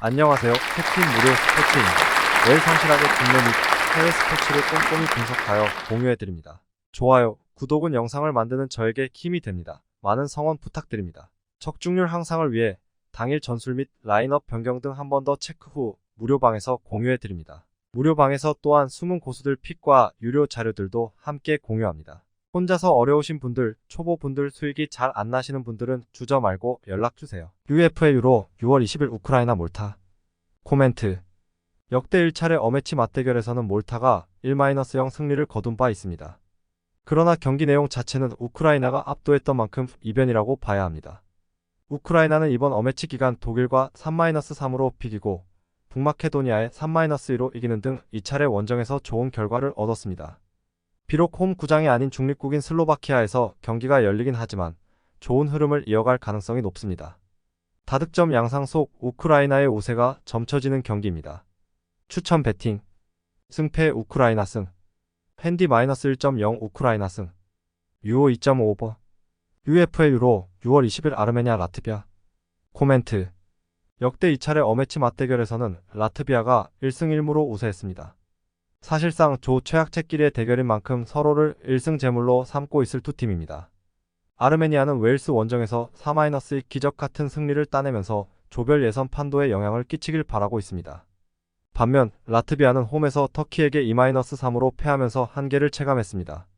안녕하세요. 캡틴 무료 스포츠입니다. 매일 성실하게 국내 및 해외 스포츠를 꼼꼼히 분석하여 공유해드립니다. 좋아요, 구독은 영상을 만드는 저에게 힘이 됩니다. 많은 성원 부탁드립니다. 적중률 향상을 위해 당일 전술 및 라인업 변경 등 한 번 더 체크 후 무료방에서 공유해드립니다. 무료방에서 또한 숨은 고수들 픽과 유료 자료들도 함께 공유합니다. 혼자서 어려우신 분들, 초보분들 수익이 잘 안 나시는 분들은 주저 말고 연락주세요. UEFA 유로 6월 20일 우크라이나 몰타. 코멘트. 역대 1차례 어매치 맞대결에서는 몰타가 1-0 승리를 거둔 바 있습니다. 그러나 경기 내용 자체는 우크라이나가 압도했던 만큼 이변이라고 봐야 합니다. 우크라이나는 이번 어매치 기간 독일과 3-3으로 비기고 북마케도니아에 3-2로 이기는 등 2차례 원정에서 좋은 결과를 얻었습니다. 비록 홈 구장이 아닌 중립국인 슬로바키아에서 경기가 열리긴 하지만 좋은 흐름을 이어갈 가능성이 높습니다. 다득점 양상 속 우크라이나의 우세가 점쳐지는 경기입니다. 추천 배팅. 승패 우크라이나 승. 핸디 -1.0 우크라이나 승. 유오 2.5 오버. UEFA 유로 6월 20일 아르메니아 라트비아. 코멘트. 역대 2차례 어매치 맞대결에서는 라트비아가 1승 1무로 우세했습니다. 사실상 조 최약체끼리의 대결인 만큼 서로를 1승 제물로 삼고 있을 두 팀입니다. 아르메니아는 웨일스 원정에서 4-2 기적 같은 승리를 따내면서 조별 예선 판도에 영향을 끼치길 바라고 있습니다. 반면 라트비아는 홈에서 터키에게 2-3으로 패하면서 한계를 체감했습니다.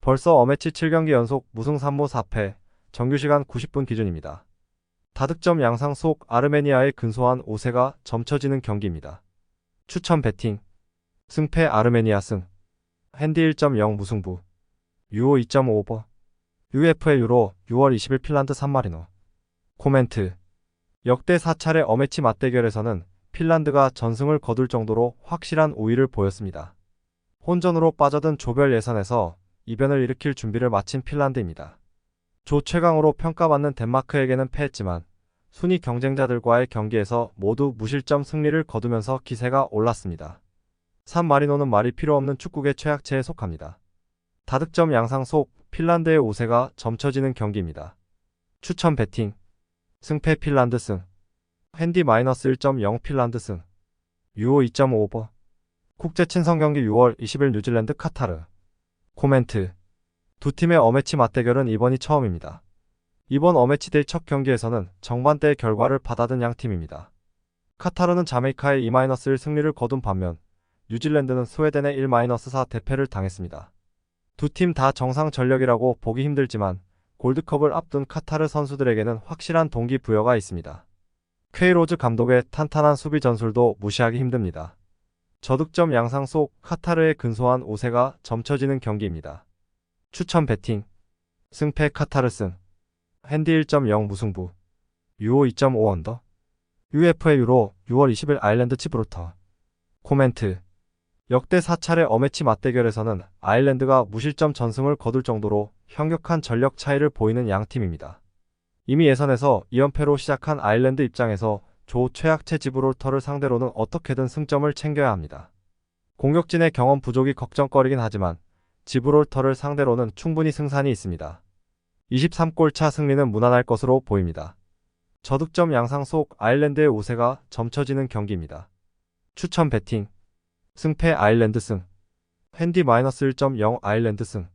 벌써 어매치 7경기 연속 무승 3무 4패, 정규시간 90분 기준입니다. 다득점 양상 속 아르메니아의 근소한 우세가 점쳐지는 경기입니다. 추천 배팅. 승패 아르메니아 승. 핸디 1.0 무승부. 유오 2.5 오버. UEFA 유로 6월 20일 핀란드 산마리노. 코멘트. 역대 4차례 어매치 맞대결에서는 핀란드가 전승을 거둘 정도로 확실한 우위를 보였습니다. 혼전으로 빠져든 조별 예선에서 이변을 일으킬 준비를 마친 핀란드입니다. 조 최강으로 평가받는 덴마크에게는 패했지만 순위 경쟁자들과의 경기에서 모두 무실점 승리를 거두면서 기세가 올랐습니다. 산마리노는 말이 필요 없는 축구계 최약체에 속합니다. 다득점 양상 속 핀란드의 우세가 점쳐지는 경기입니다. 추천 배팅. 승패 핀란드 승. 핸디 -1.0 핀란드 승. 유오 2.5 오버. 국제 친선 경기 6월 20일 뉴질랜드 카타르. 코멘트. 두 팀의 어매치 맞대결은 이번이 처음입니다. 이번 어매치데이 첫 경기에서는 정반대의 결과를 받아든 양 팀입니다. 카타르는 자메이카의 2-1 승리를 거둔 반면 뉴질랜드는 스웨덴의 1-4 대패를 당했습니다. 두 팀 다 정상 전력이라고 보기 힘들지만 골드컵을 앞둔 카타르 선수들에게는 확실한 동기부여가 있습니다. 퀘이로즈 감독의 탄탄한 수비 전술도 무시하기 힘듭니다. 저득점 양상 속 카타르의 근소한 우세가 점쳐지는 경기입니다. 추천 배팅. 승패 카타르 승. 핸디 1.0 무승부. 유오 2.5 언더. UEFA 유로 6월 20일 아일랜드 치브루터. 코멘트. 역대 4차례 어매치 맞대결에서는 아일랜드가 무실점 전승을 거둘 정도로 현격한 전력 차이를 보이는 양 팀입니다. 이미 예선에서 2연패로 시작한 아일랜드 입장에서 조 최약체 지브롤터를 상대로는 어떻게든 승점을 챙겨야 합니다. 공격진의 경험 부족이 걱정거리긴 하지만 지브롤터를 상대로는 충분히 승산이 있습니다. 23골 차 승리는 무난할 것으로 보입니다. 저득점 양상 속 아일랜드의 우세가 점쳐지는 경기입니다. 추천 배팅. 승패 아일랜드 승. 핸디 -1.0 아일랜드 승.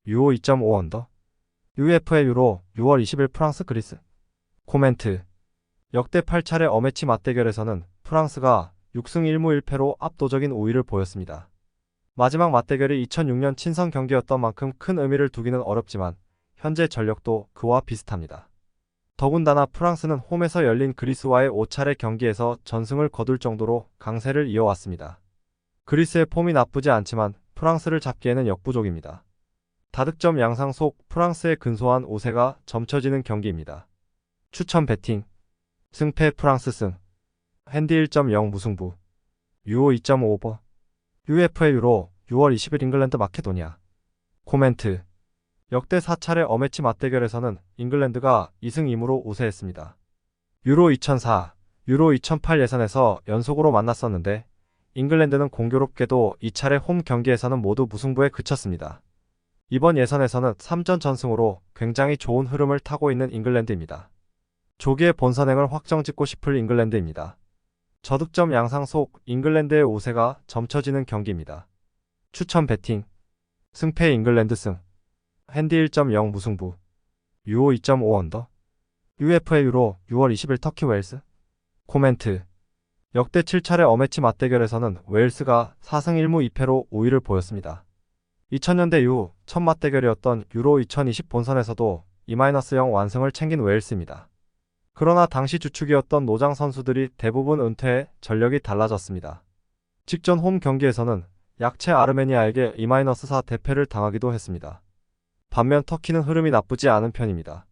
유오 2.5 언더. UEFA 유로 6월 20일 프랑스 그리스. 코멘트. 역대 8차례 어매치 맞대결에서는 프랑스가 6승 1무 1패로 압도적인 우위를 보였습니다. 마지막 맞대결이 2006년 친선 경기였던 만큼 큰 의미를 두기는 어렵지만 현재 전력도 그와 비슷합니다. 더군다나 프랑스는 홈에서 열린 그리스와의 5차례 경기에서 전승을 거둘 정도로 강세를 이어왔습니다. 그리스의 폼이 나쁘지 않지만 프랑스를 잡기에는 역부족입니다. 다득점 양상 속 프랑스의 근소한 우세가 점쳐지는 경기입니다. 추천 배팅. 승패 프랑스 승. 핸디 1.0 무승부. 유오 2.5 오버. UEFA 유로 6월 20일 잉글랜드 마케도니아. 코멘트. 역대 4차례 어매치 맞대결에서는 잉글랜드가 2승 2무로 우세했습니다. 유로 2004, 유로 2008 예선에서 연속으로 만났었는데 잉글랜드는 공교롭게도 2차례 홈 경기에서는 모두 무승부에 그쳤습니다. 이번 예선에서는 3전 전승으로 굉장히 좋은 흐름을 타고 있는 잉글랜드입니다. 조기에 본선행을 확정짓고 싶을 잉글랜드입니다. 저득점 양상 속 잉글랜드의 우세가 점쳐지는 경기입니다. 추천 배팅. 승패 잉글랜드 승. 핸디 1.0 무승부. 유오 2.5 언더. UFA 유로 6월 20일 터키 웨일스. 코멘트. 역대 7차례 어매치 맞대결에서는 웨일스가 4승 1무 2패로 우위를 보였습니다. 2000년대 이후 첫 맞대결이었던 유로 2020 본선에서도 2-0 완승을 챙긴 웨일스입니다. 그러나 당시 주축이었던 노장 선수들이 대부분 은퇴해 전력이 달라졌습니다. 직전 홈 경기에서는 약체 아르메니아에게 2-4 대패를 당하기도 했습니다. 반면 터키는 흐름이 나쁘지 않은 편입니다.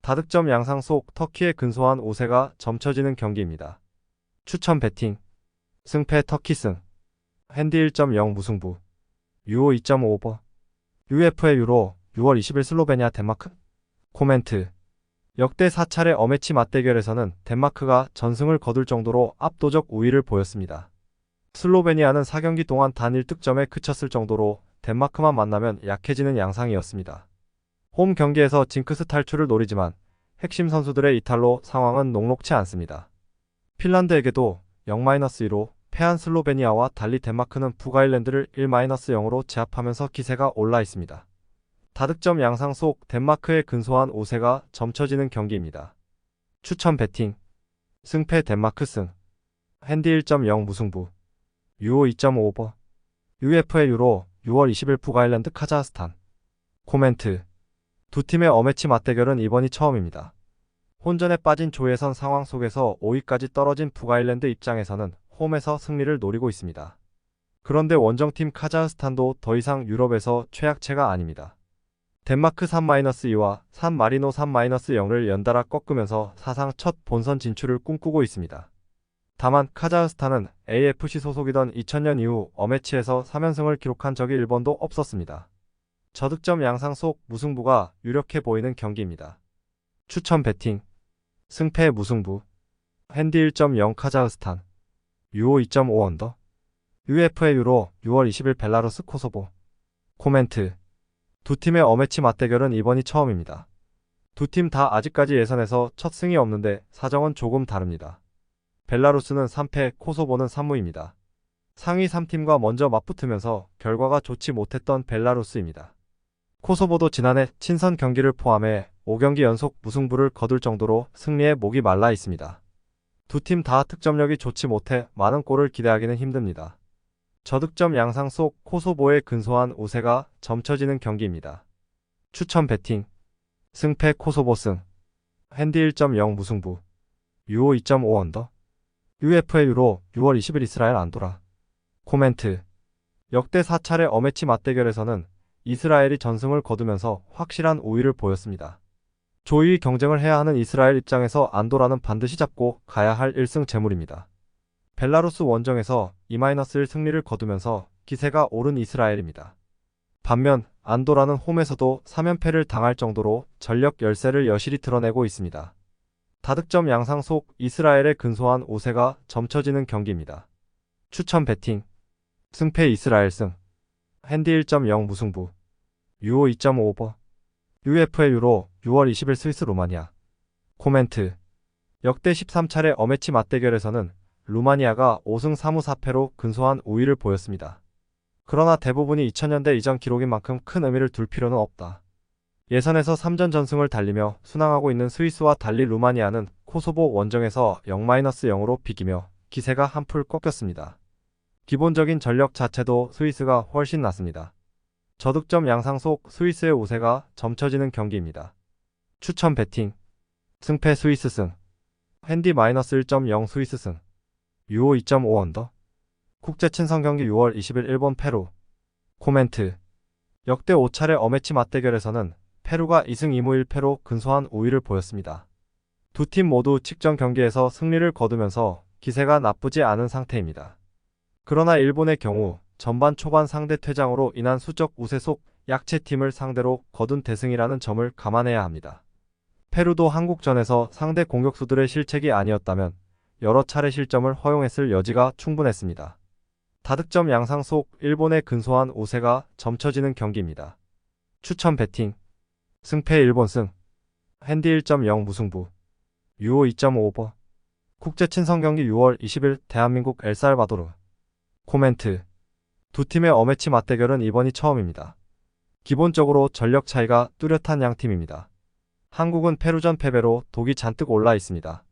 다득점 양상 속 터키의 근소한 우세가 점쳐지는 경기입니다. 추천 배팅. 승패 터키 승. 핸디 1.0 무승부. 유오 2.5 오버. UFA 유로 6월 20일 슬로베니아 덴마크. 코멘트. 역대 4차례 어매치 맞대결에서는 덴마크가 전승을 거둘 정도로 압도적 우위를 보였습니다. 슬로베니아는 4경기 동안 단 1득점에 그쳤을 정도로 덴마크만 만나면 약해지는 양상이었습니다. 홈 경기에서 징크스 탈출을 노리지만 핵심 선수들의 이탈로 상황은 녹록치 않습니다. 핀란드에게도 0-2로 패한 슬로베니아와 달리 덴마크는 북아일랜드를 1-0으로 제압하면서 기세가 올라 있습니다. 다득점 양상 속 덴마크의 근소한 우세가 점쳐지는 경기입니다. 추천 배팅. 승패 덴마크 승. 핸디 1.0 무승부. 유오 2.5 오버. UFA 유로 6월 20일 북아일랜드 카자흐스탄. 코멘트. 두 팀의 어매치 맞대결은 이번이 처음입니다. 혼전에 빠진 조혜선 상황 속에서 5위까지 떨어진 북아일랜드 입장에서는 홈에서 승리를 노리고 있습니다. 그런데 원정팀 카자흐스탄도 더 이상 유럽에서 최약체가 아닙니다. 덴마크 3-2와 산 마리노 3-0을 연달아 꺾으면서 사상 첫 본선 진출을 꿈꾸고 있습니다. 다만 카자흐스탄은 AFC 소속이던 2000년 이후 어매치에서 3연승을 기록한 적이 1번도 없었습니다. 저득점 양상 속 무승부가 유력해 보이는 경기입니다. 추천 배팅. 승패 무승부. 핸디 1.0 카자흐스탄. 유오 2.5 언더. UFA 유로 6월 20일 벨라루스 코소보. 코멘트. 두 팀의 어매치 맞대결은 이번이 처음입니다. 두 팀 다 아직까지 예선에서 첫 승이 없는데 사정은 조금 다릅니다. 벨라루스는 3패, 코소보는 3무입니다. 상위 3팀과 먼저 맞붙으면서 결과가 좋지 못했던 벨라루스입니다. 코소보도 지난해 친선 경기를 포함해 5경기 연속 무승부를 거둘 정도로 승리에 목이 말라 있습니다. 두 팀 다 득점력이 좋지 못해 많은 골을 기대하기는 힘듭니다. 저득점 양상 속 코소보의 근소한 우세가 점쳐지는 경기입니다. 추천 배팅. 승패 코소보 승. 핸디 1.0 무승부. 유오 2.5 언더. UFA 유로 6월 20일 이스라엘 안도라. 코멘트. 역대 4차례 어매치 맞대결에서는 이스라엘이 전승을 거두면서 확실한 우위를 보였습니다. 조위 경쟁을 해야 하는 이스라엘 입장에서 안도라는 반드시 잡고 가야 할 1승 재물입니다. 벨라루스 원정에서 2-1 승리를 거두면서 기세가 오른 이스라엘입니다. 반면 안도라는 홈에서도 3연패를 당할 정도로 전력 열세를 여실히 드러내고 있습니다. 다득점 양상 속 이스라엘의 근소한 우세가 점쳐지는 경기입니다. 추천 배팅. 승패 이스라엘 승. 핸디 1.0 무승부. 유오 2.5 오버. UFA 유로 6월 20일 스위스 루마니아. 코멘트. 역대 13차례 어매치 맞대결에서는 루마니아가 5승 3무 4패로 근소한 우위를 보였습니다. 그러나 대부분이 2000년대 이전 기록인 만큼 큰 의미를 둘 필요는 없다. 예선에서 3전 전승을 달리며 순항하고 있는 스위스와 달리 루마니아는 코소보 원정에서 0-0으로 비기며 기세가 한풀 꺾였습니다. 기본적인 전력 자체도 스위스가 훨씬 낫습니다. 저득점 양상 속 스위스의 우세가 점쳐지는 경기입니다. 추천 배팅. 승패 스위스 승. 핸디 -1.0 스위스 승. 유오 2.5 언더. 국제 친선 경기 6월 20일 일본 페루. 코멘트. 역대 5차례 어매치 맞대결에서는 페루가 2승 2무 1패로 근소한 우위를 보였습니다. 두 팀 모두 직전 경기에서 승리를 거두면서 기세가 나쁘지 않은 상태입니다. 그러나 일본의 경우 전반 초반 상대 퇴장으로 인한 수적 우세 속 약체팀을 상대로 거둔 대승이라는 점을 감안해야 합니다. 페루도 한국전에서 상대 공격수들의 실책이 아니었다면 여러 차례 실점을 허용했을 여지가 충분했습니다. 다득점 양상 속 일본의 근소한 우세가 점쳐지는 경기입니다. 추천 배팅. 승패 일본 승. 핸디 1.0 무승부. 유오 2.5 오버. 국제 친선 경기 6월 20일 대한민국 엘살바도르. 코멘트. 두 팀의 어매치 맞대결은 이번이 처음입니다. 기본적으로 전력 차이가 뚜렷한 양 팀입니다. 한국은 페루전 패배로 독이 잔뜩 올라 있습니다.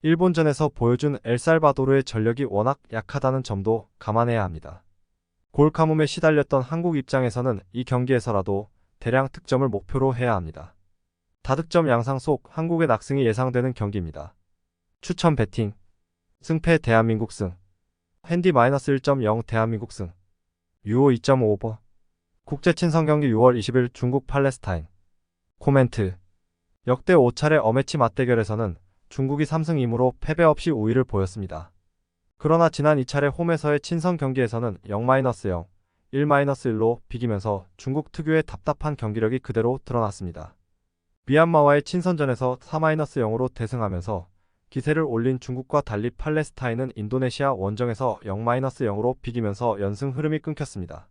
일본전에서 보여준 엘살바도르의 전력이 워낙 약하다는 점도 감안해야 합니다. 골카움에 시달렸던 한국 입장에서는 이 경기에서라도 대량 득점을 목표로 해야 합니다. 다득점 양상 속 한국의 낙승이 예상되는 경기입니다. 추천 배팅. 승패 대한민국 승. 핸디 -1.0 대한민국 승. 유오 2.5버. 국제 친선 경기 6월 20일 중국 팔레스타인. 코멘트. 역대 5차례 어매치 맞대결에서는 중국이 3승 2무로 패배 없이 우위를 보였습니다. 그러나 지난 2차례 홈에서의 친선 경기에서는 0-0, 1-1로 비기면서 중국 특유의 답답한 경기력이 그대로 드러났습니다. 미얀마와의 친선전에서 4-0로 대승하면서 기세를 올린 중국과 달리 팔레스타인은 인도네시아 원정에서 0-0으로 비기면서 연승 흐름이 끊겼습니다.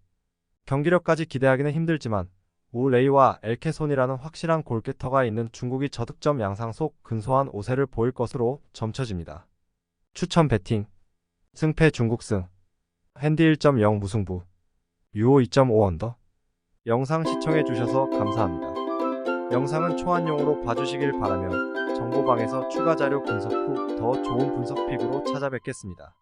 경기력까지 기대하기는 힘들지만 우 레이와 엘케손이라는 확실한 골게터가 있는 중국이 저득점 양상 속 근소한 우세를 보일 것으로 점쳐집니다. 추천 배팅. 승패 중국 승. 핸디 1.0 무승부. 유오 2.5 언더. 영상 시청해주셔서 감사합니다. 영상은 초안용으로 봐주시길 바라며 정보방에서 추가 자료 분석 후 더 좋은 분석 픽으로 찾아뵙겠습니다.